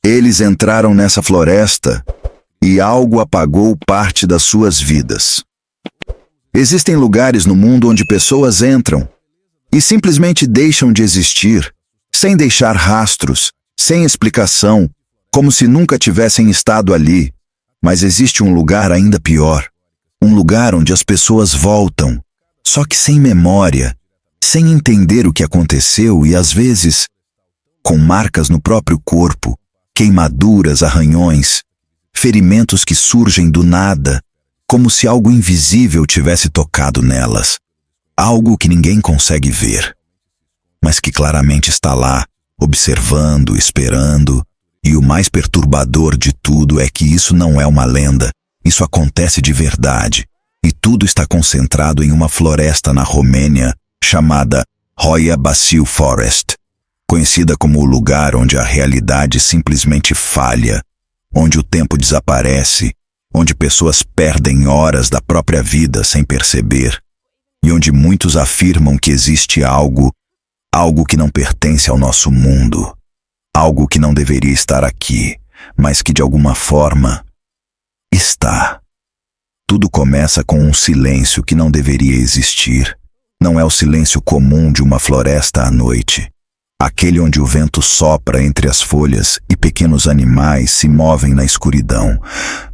Eles entraram nessa floresta e algo apagou parte das suas vidas. Existem lugares no mundo onde pessoas entram e simplesmente deixam de existir, sem deixar rastros, sem explicação, como se nunca tivessem estado ali. Mas existe um lugar ainda pior, um lugar onde as pessoas voltam, só que sem memória, sem entender o que aconteceu e às vezes com marcas no próprio corpo, queimaduras, arranhões, ferimentos que surgem do nada, como se algo invisível tivesse tocado nelas. Algo que ninguém consegue ver, mas que claramente está lá, observando, esperando. E o mais perturbador de tudo é que isso não é uma lenda, isso acontece de verdade. E tudo está concentrado em uma floresta na Romênia, chamada Hoia Baciu Forest, conhecida como o lugar onde a realidade simplesmente falha, onde o tempo desaparece, onde pessoas perdem horas da própria vida sem perceber, e onde muitos afirmam que existe algo que não pertence ao nosso mundo, algo que não deveria estar aqui, mas que de alguma forma está. Tudo começa com um silêncio que não deveria existir. Não é o silêncio comum de uma floresta à noite. Aquele onde o vento sopra entre as folhas e pequenos animais se movem na escuridão.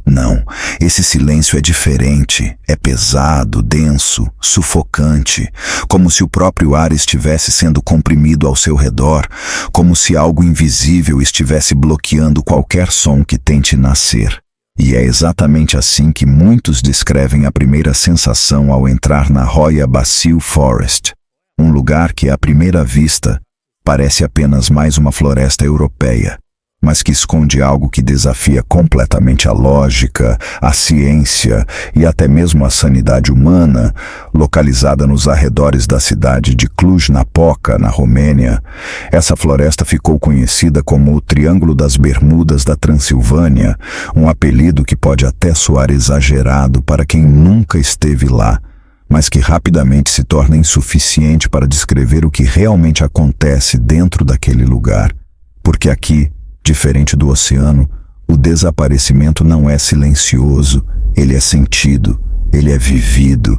Não, esse silêncio é diferente, é pesado, denso, sufocante, como se o próprio ar estivesse sendo comprimido ao seu redor, como se algo invisível estivesse bloqueando qualquer som que tente nascer. E é exatamente assim que muitos descrevem a primeira sensação ao entrar na Hoia Baciu Forest, um lugar que à primeira vista parece apenas mais uma floresta europeia, mas que esconde algo que desafia completamente a lógica, a ciência e até mesmo a sanidade humana. Localizada nos arredores da cidade de Cluj-Napoca, na Romênia, essa floresta ficou conhecida como o Triângulo das Bermudas da Transilvânia, um apelido que pode até soar exagerado para quem nunca esteve lá, mas que rapidamente se torna insuficiente para descrever o que realmente acontece dentro daquele lugar. Porque aqui, diferente do oceano, o desaparecimento não é silencioso, ele é sentido, ele é vivido,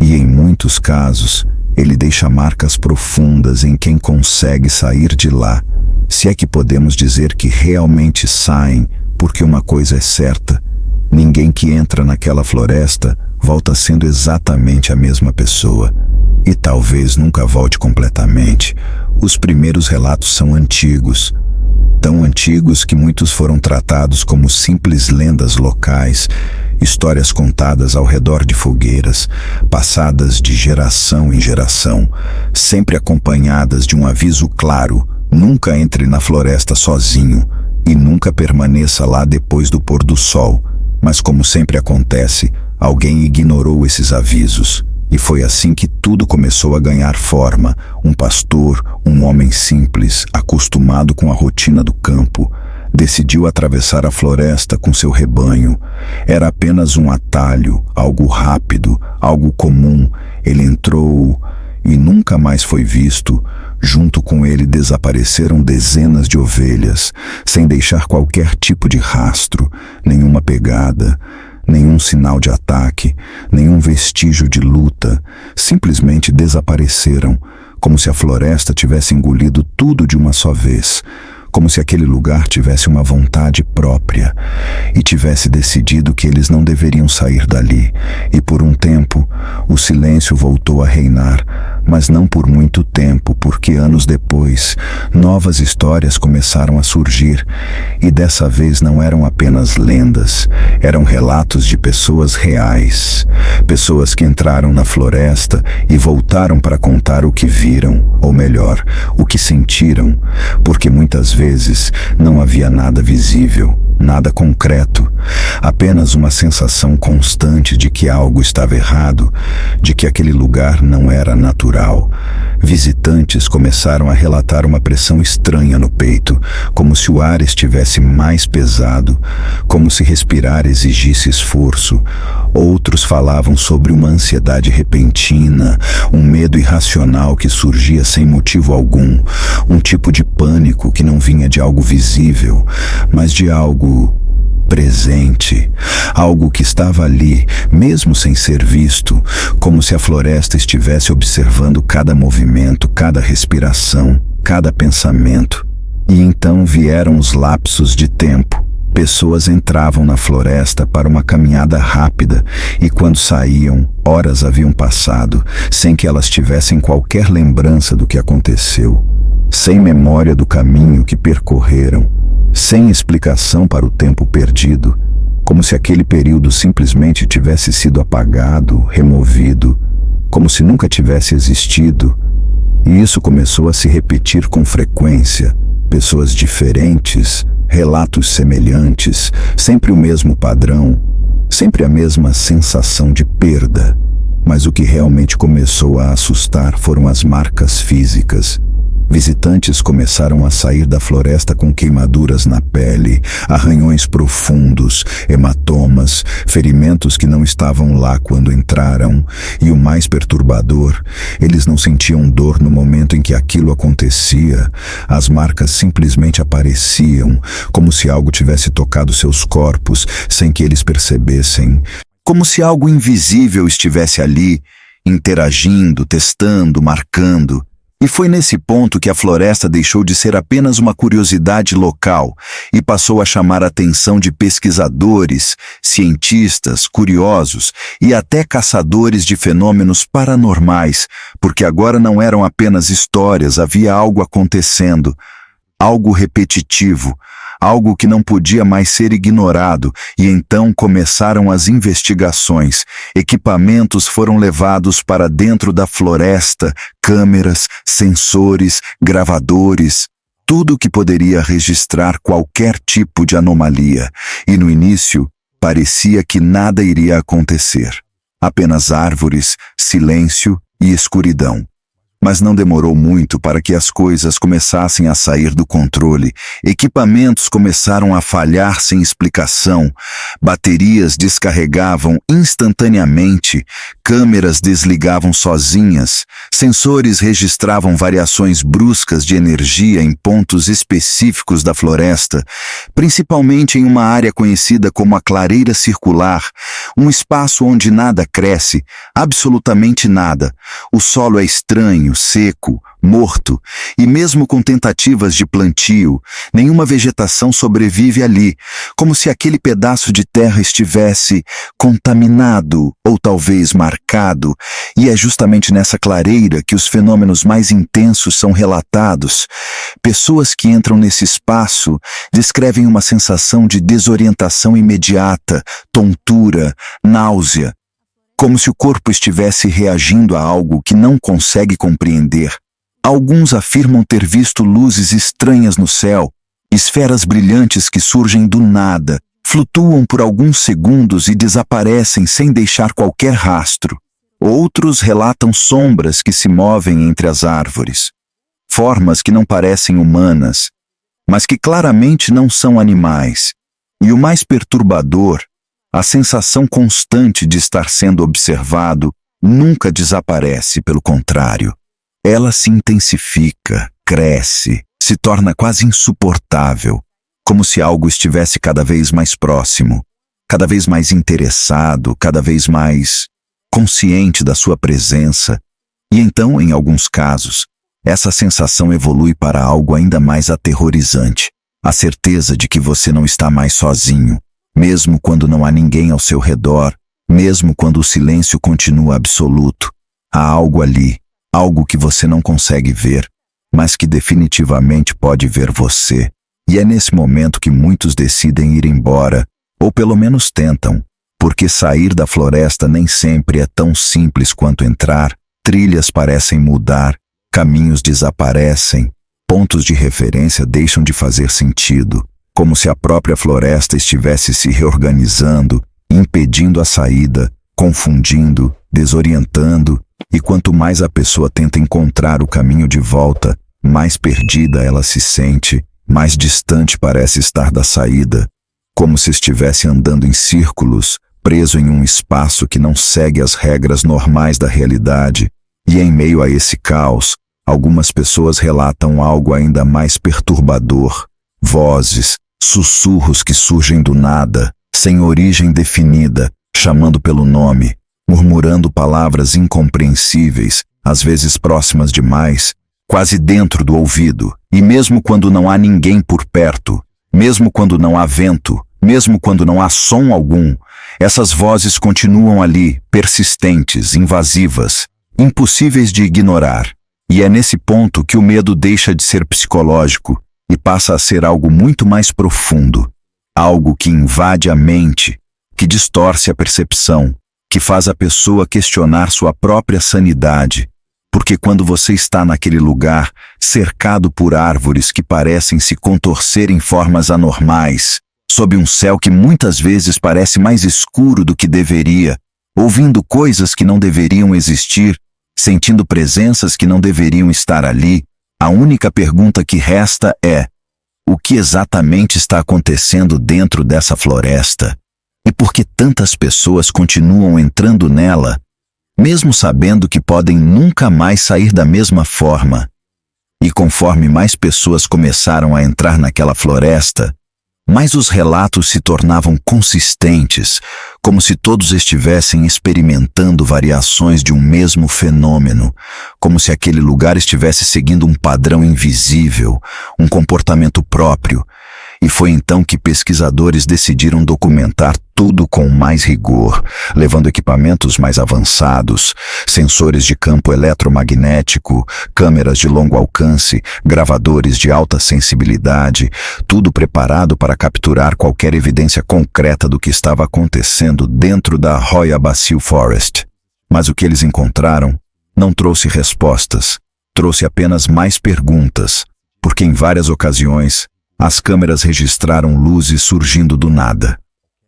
e em muitos casos, ele deixa marcas profundas em quem consegue sair de lá, se é que podemos dizer que realmente saem, porque uma coisa é certa: ninguém que entra naquela floresta volta sendo exatamente a mesma pessoa. E talvez nunca volte completamente. Os primeiros relatos são antigos, tão antigos que muitos foram tratados como simples lendas locais, histórias contadas ao redor de fogueiras, passadas de geração em geração, sempre acompanhadas de um aviso claro: nunca entre na floresta sozinho e nunca permaneça lá depois do pôr do sol. Mas como sempre acontece, alguém ignorou esses avisos, e foi assim que tudo começou a ganhar forma. Um pastor, um homem simples, acostumado com a rotina do campo, decidiu atravessar a floresta com seu rebanho. Era apenas um atalho, algo rápido, algo comum. Ele entrou e nunca mais foi visto. Junto com ele desapareceram dezenas de ovelhas, sem deixar qualquer tipo de rastro, nenhuma pegada, nenhum sinal de ataque, nenhum vestígio de luta. Simplesmente desapareceram, como se a floresta tivesse engolido tudo de uma só vez, como se aquele lugar tivesse uma vontade própria e tivesse decidido que eles não deveriam sair dali. E por um tempo, o silêncio voltou a reinar, mas não por muito tempo, porque anos depois, novas histórias começaram a surgir, e dessa vez não eram apenas lendas, eram relatos de pessoas reais, pessoas que entraram na floresta e voltaram para contar o que viram, ou melhor, o que sentiram, porque muitas vezes não havia nada visível, nada concreto, apenas uma sensação constante de que algo estava errado, de que aquele lugar não era natural. Visitantes começaram a relatar uma pressão estranha no peito, como se o ar estivesse mais pesado, como se respirar exigisse esforço. Outros falavam sobre uma ansiedade repentina, um medo irracional que surgia sem motivo algum, um tipo de pânico que não vinha de algo visível, mas de algo presente, algo que estava ali, mesmo sem ser visto, como se a floresta estivesse observando cada movimento, cada respiração, cada pensamento. E então vieram os lapsos de tempo. Pessoas entravam na floresta para uma caminhada rápida e quando saíam, horas haviam passado, sem que elas tivessem qualquer lembrança do que aconteceu, sem memória do caminho que percorreram, sem explicação para o tempo perdido, como se aquele período simplesmente tivesse sido apagado, removido, como se nunca tivesse existido. E isso começou a se repetir com frequência. Pessoas diferentes, relatos semelhantes, sempre o mesmo padrão, sempre a mesma sensação de perda. Mas o que realmente começou a assustar foram as marcas físicas. Visitantes começaram a sair da floresta com queimaduras na pele, arranhões profundos, hematomas, ferimentos que não estavam lá quando entraram. E o mais perturbador, eles não sentiam dor no momento em que aquilo acontecia. As marcas simplesmente apareciam, como se algo tivesse tocado seus corpos sem que eles percebessem. Como se algo invisível estivesse ali, interagindo, testando, marcando. E foi nesse ponto que a floresta deixou de ser apenas uma curiosidade local e passou a chamar a atenção de pesquisadores, cientistas, curiosos e até caçadores de fenômenos paranormais, porque agora não eram apenas histórias, havia algo acontecendo, algo repetitivo, algo que não podia mais ser ignorado, e então começaram as investigações. Equipamentos foram levados para dentro da floresta, câmeras, sensores, gravadores, tudo que poderia registrar qualquer tipo de anomalia. E no início, parecia que nada iria acontecer. Apenas árvores, silêncio e escuridão. Mas não demorou muito para que as coisas começassem a sair do controle. Equipamentos começaram a falhar sem explicação. Baterias descarregavam instantaneamente. Câmeras desligavam sozinhas. Sensores registravam variações bruscas de energia em pontos específicos da floresta, principalmente em uma área conhecida como a clareira circular, um espaço onde nada cresce, absolutamente nada. O solo é estranho, seco, morto, e mesmo com tentativas de plantio, nenhuma vegetação sobrevive ali, como se aquele pedaço de terra estivesse contaminado ou talvez marcado, e é justamente nessa clareira que os fenômenos mais intensos são relatados. Pessoas que entram nesse espaço descrevem uma sensação de desorientação imediata, tontura, náusea, como se o corpo estivesse reagindo a algo que não consegue compreender. Alguns afirmam ter visto luzes estranhas no céu, esferas brilhantes que surgem do nada, flutuam por alguns segundos e desaparecem sem deixar qualquer rastro. Outros relatam sombras que se movem entre as árvores, formas que não parecem humanas, mas que claramente não são animais. E o mais perturbador, a sensação constante de estar sendo observado nunca desaparece, pelo contrário. Ela se intensifica, cresce, se torna quase insuportável, como se algo estivesse cada vez mais próximo, cada vez mais interessado, cada vez mais consciente da sua presença. E então, em alguns casos, essa sensação evolui para algo ainda mais aterrorizante, a certeza de que você não está mais sozinho, mesmo quando não há ninguém ao seu redor, mesmo quando o silêncio continua absoluto. Há algo ali, algo que você não consegue ver, mas que definitivamente pode ver você. E é nesse momento que muitos decidem ir embora, ou pelo menos tentam, porque sair da floresta nem sempre é tão simples quanto entrar. Trilhas parecem mudar, caminhos desaparecem, pontos de referência deixam de fazer sentido. como se a própria floresta estivesse se reorganizando, impedindo a saída, confundindo, desorientando, e quanto mais a pessoa tenta encontrar o caminho de volta, mais perdida ela se sente, mais distante parece estar da saída, como se estivesse andando em círculos, preso em um espaço que não segue as regras normais da realidade. E em meio a esse caos, algumas pessoas relatam algo ainda mais perturbador: vozes, sussurros que surgem do nada, sem origem definida, chamando pelo nome, murmurando palavras incompreensíveis, às vezes próximas demais, quase dentro do ouvido, e mesmo quando não há ninguém por perto, mesmo quando não há vento, mesmo quando não há som algum, essas vozes continuam ali, persistentes, invasivas, impossíveis de ignorar. E é nesse ponto que o medo deixa de ser psicológico e passa a ser algo muito mais profundo, algo que invade a mente, que distorce a percepção, que faz a pessoa questionar sua própria sanidade. Porque quando você está naquele lugar, cercado por árvores que parecem se contorcer em formas anormais, sob um céu que muitas vezes parece mais escuro do que deveria, ouvindo coisas que não deveriam existir, sentindo presenças que não deveriam estar ali, a única pergunta que resta é: o que exatamente está acontecendo dentro dessa floresta? E por que tantas pessoas continuam entrando nela, mesmo sabendo que podem nunca mais sair da mesma forma? E conforme mais pessoas começaram a entrar naquela floresta, mais os relatos se tornavam consistentes, como se todos estivessem experimentando variações de um mesmo fenômeno, como se aquele lugar estivesse seguindo um padrão invisível, um comportamento próprio. E foi então que pesquisadores decidiram documentar tudo com mais rigor, levando equipamentos mais avançados, sensores de campo eletromagnético, câmeras de longo alcance, gravadores de alta sensibilidade, tudo preparado para capturar qualquer evidência concreta do que estava acontecendo dentro da Royal Basil Forest. Mas o que eles encontraram não trouxe respostas, trouxe apenas mais perguntas, porque em várias ocasiões as câmeras registraram luzes surgindo do nada.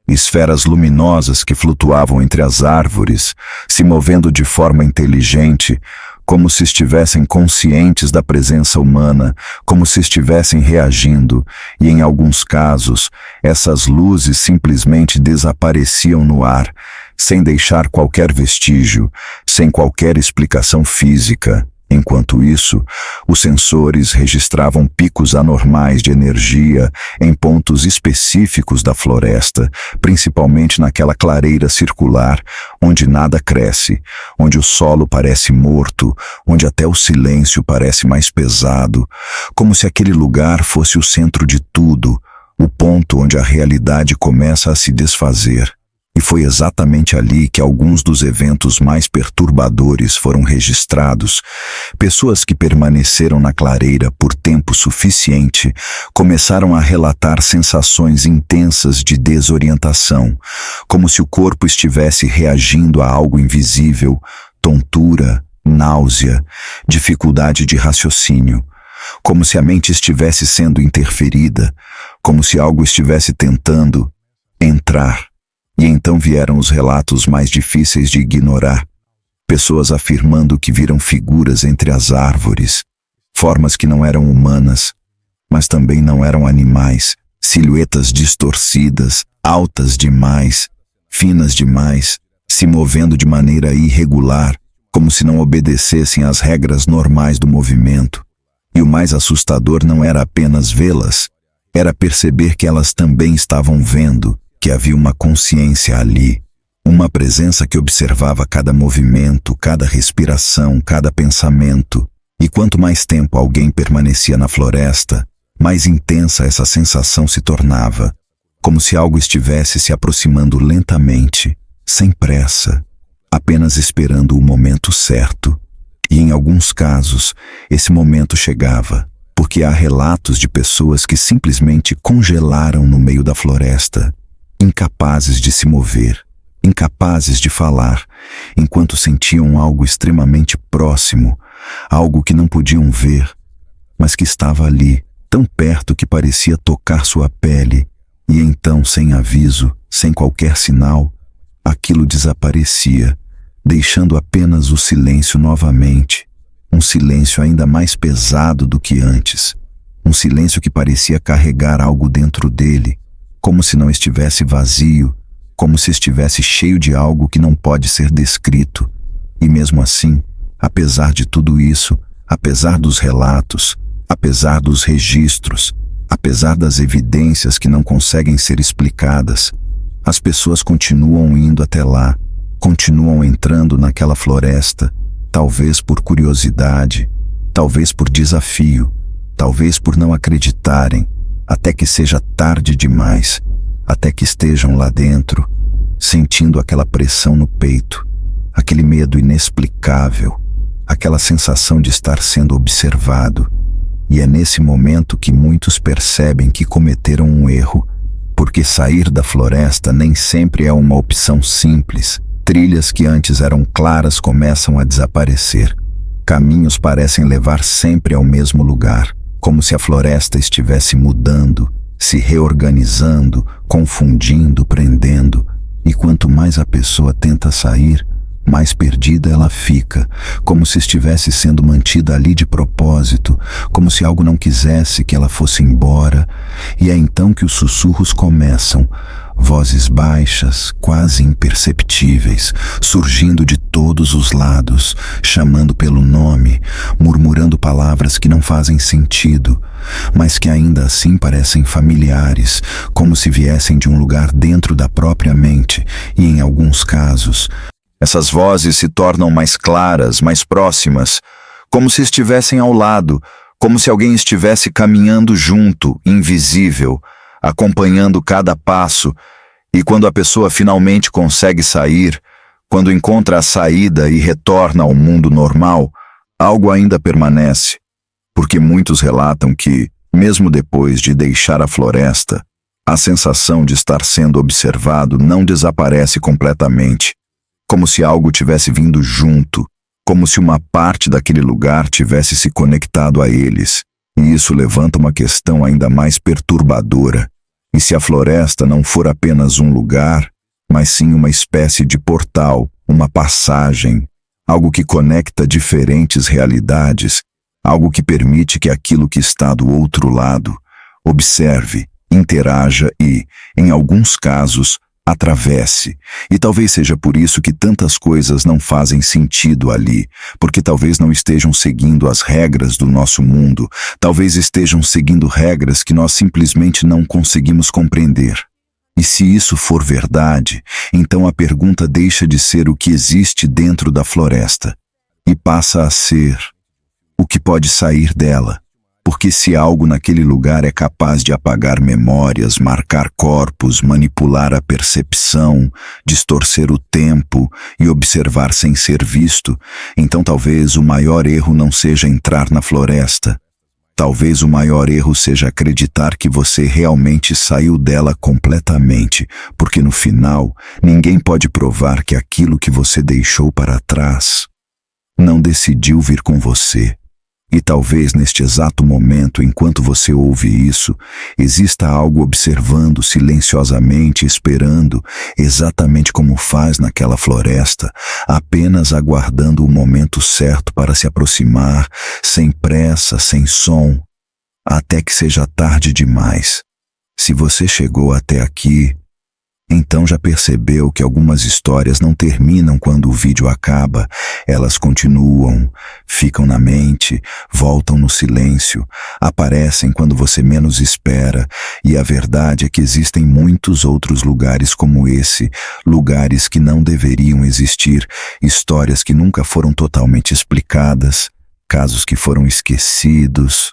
Esferas luminosas que flutuavam entre as árvores, se movendo de forma inteligente, como se estivessem conscientes da presença humana, como se estivessem reagindo, e em alguns casos, essas luzes simplesmente desapareciam no ar, sem deixar qualquer vestígio, sem qualquer explicação física. Enquanto isso, os sensores registravam picos anormais de energia em pontos específicos da floresta, principalmente naquela clareira circular, onde nada cresce, onde o solo parece morto, onde até o silêncio parece mais pesado, como se aquele lugar fosse o centro de tudo, o ponto onde a realidade começa a se desfazer. E foi exatamente ali que alguns dos eventos mais perturbadores foram registrados. Pessoas que permaneceram na clareira por tempo suficiente começaram a relatar sensações intensas de desorientação, como se o corpo estivesse reagindo a algo invisível, tontura, náusea, dificuldade de raciocínio, como se a mente estivesse sendo interferida, como se algo estivesse tentando entrar. E então vieram os relatos mais difíceis de ignorar. Pessoas afirmando que viram figuras entre as árvores, formas que não eram humanas, mas também não eram animais, silhuetas distorcidas, altas demais, finas demais, se movendo de maneira irregular, como se não obedecessem às regras normais do movimento. E o mais assustador não era apenas vê-las, era perceber que elas também estavam vendo, que havia uma consciência ali, uma presença que observava cada movimento, cada respiração, cada pensamento. E quanto mais tempo alguém permanecia na floresta, mais intensa essa sensação se tornava, como se algo estivesse se aproximando lentamente, sem pressa, apenas esperando o momento certo. E em alguns casos, esse momento chegava, porque há relatos de pessoas que simplesmente congelaram no meio da floresta, incapazes de se mover, incapazes de falar, enquanto sentiam algo extremamente próximo, algo que não podiam ver, mas que estava ali, tão perto que parecia tocar sua pele, e então, sem aviso, sem qualquer sinal, aquilo desaparecia, deixando apenas o silêncio novamente, um silêncio ainda mais pesado do que antes, um silêncio que parecia carregar algo dentro dele, como se não estivesse vazio, como se estivesse cheio de algo que não pode ser descrito. E mesmo assim, apesar de tudo isso, apesar dos relatos, apesar dos registros, apesar das evidências que não conseguem ser explicadas, as pessoas continuam indo até lá, continuam entrando naquela floresta, talvez por curiosidade, talvez por desafio, talvez por não acreditarem, até que seja tarde demais, até que estejam lá dentro, sentindo aquela pressão no peito, aquele medo inexplicável, aquela sensação de estar sendo observado. E é nesse momento que muitos percebem que cometeram um erro, porque sair da floresta nem sempre é uma opção simples. Trilhas que antes eram claras começam a desaparecer. Caminhos parecem levar sempre ao mesmo lugar, como se a floresta estivesse mudando, se reorganizando, confundindo, prendendo. E quanto mais a pessoa tenta sair, mais perdida ela fica, como se estivesse sendo mantida ali de propósito, como se algo não quisesse que ela fosse embora. E é então que os sussurros começam, vozes baixas, quase imperceptíveis, surgindo de todos os lados, chamando pelo nome, murmurando palavras que não fazem sentido, mas que ainda assim parecem familiares, como se viessem de um lugar dentro da própria mente, e em alguns casos, essas vozes se tornam mais claras, mais próximas, como se estivessem ao lado, como se alguém estivesse caminhando junto, invisível, acompanhando cada passo. E quando a pessoa finalmente consegue sair, quando encontra a saída e retorna ao mundo normal, algo ainda permanece, porque muitos relatam que, mesmo depois de deixar a floresta, a sensação de estar sendo observado não desaparece completamente, como se algo tivesse vindo junto, como se uma parte daquele lugar tivesse se conectado a eles. E isso levanta uma questão ainda mais perturbadora. E se a floresta não for apenas um lugar, mas sim uma espécie de portal, uma passagem, algo que conecta diferentes realidades, algo que permite que aquilo que está do outro lado observe, interaja e, em alguns casos, atravesse. E talvez seja por isso que tantas coisas não fazem sentido ali, porque talvez não estejam seguindo as regras do nosso mundo, talvez estejam seguindo regras que nós simplesmente não conseguimos compreender. E se isso for verdade, então a pergunta deixa de ser o que existe dentro da floresta e passa a ser o que pode sair dela. Porque se algo naquele lugar é capaz de apagar memórias, marcar corpos, manipular a percepção, distorcer o tempo e observar sem ser visto, então talvez o maior erro não seja entrar na floresta. Talvez o maior erro seja acreditar que você realmente saiu dela completamente, porque no final, ninguém pode provar que aquilo que você deixou para trás não decidiu vir com você. E talvez neste exato momento, enquanto você ouve isso, exista algo observando silenciosamente, esperando, exatamente como faz naquela floresta, apenas aguardando o momento certo para se aproximar, sem pressa, sem som, até que seja tarde demais. Se você chegou até aqui, então já percebeu que algumas histórias não terminam quando o vídeo acaba, elas continuam, ficam na mente, voltam no silêncio, aparecem quando você menos espera, e a verdade é que existem muitos outros lugares como esse, lugares que não deveriam existir, histórias que nunca foram totalmente explicadas, casos que foram esquecidos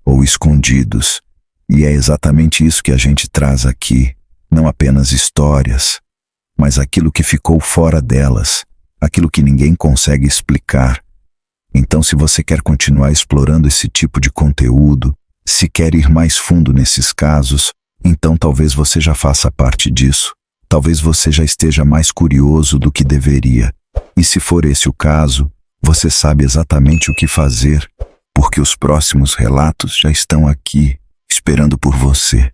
ou escondidos, e é exatamente isso que a gente traz aqui. Não apenas histórias, mas aquilo que ficou fora delas, aquilo que ninguém consegue explicar. Então, se você quer continuar explorando esse tipo de conteúdo, se quer ir mais fundo nesses casos, então talvez você já faça parte disso. Talvez você já esteja mais curioso do que deveria. E se for esse o caso, você sabe exatamente o que fazer. porque os próximos relatos já estão aqui, esperando por você.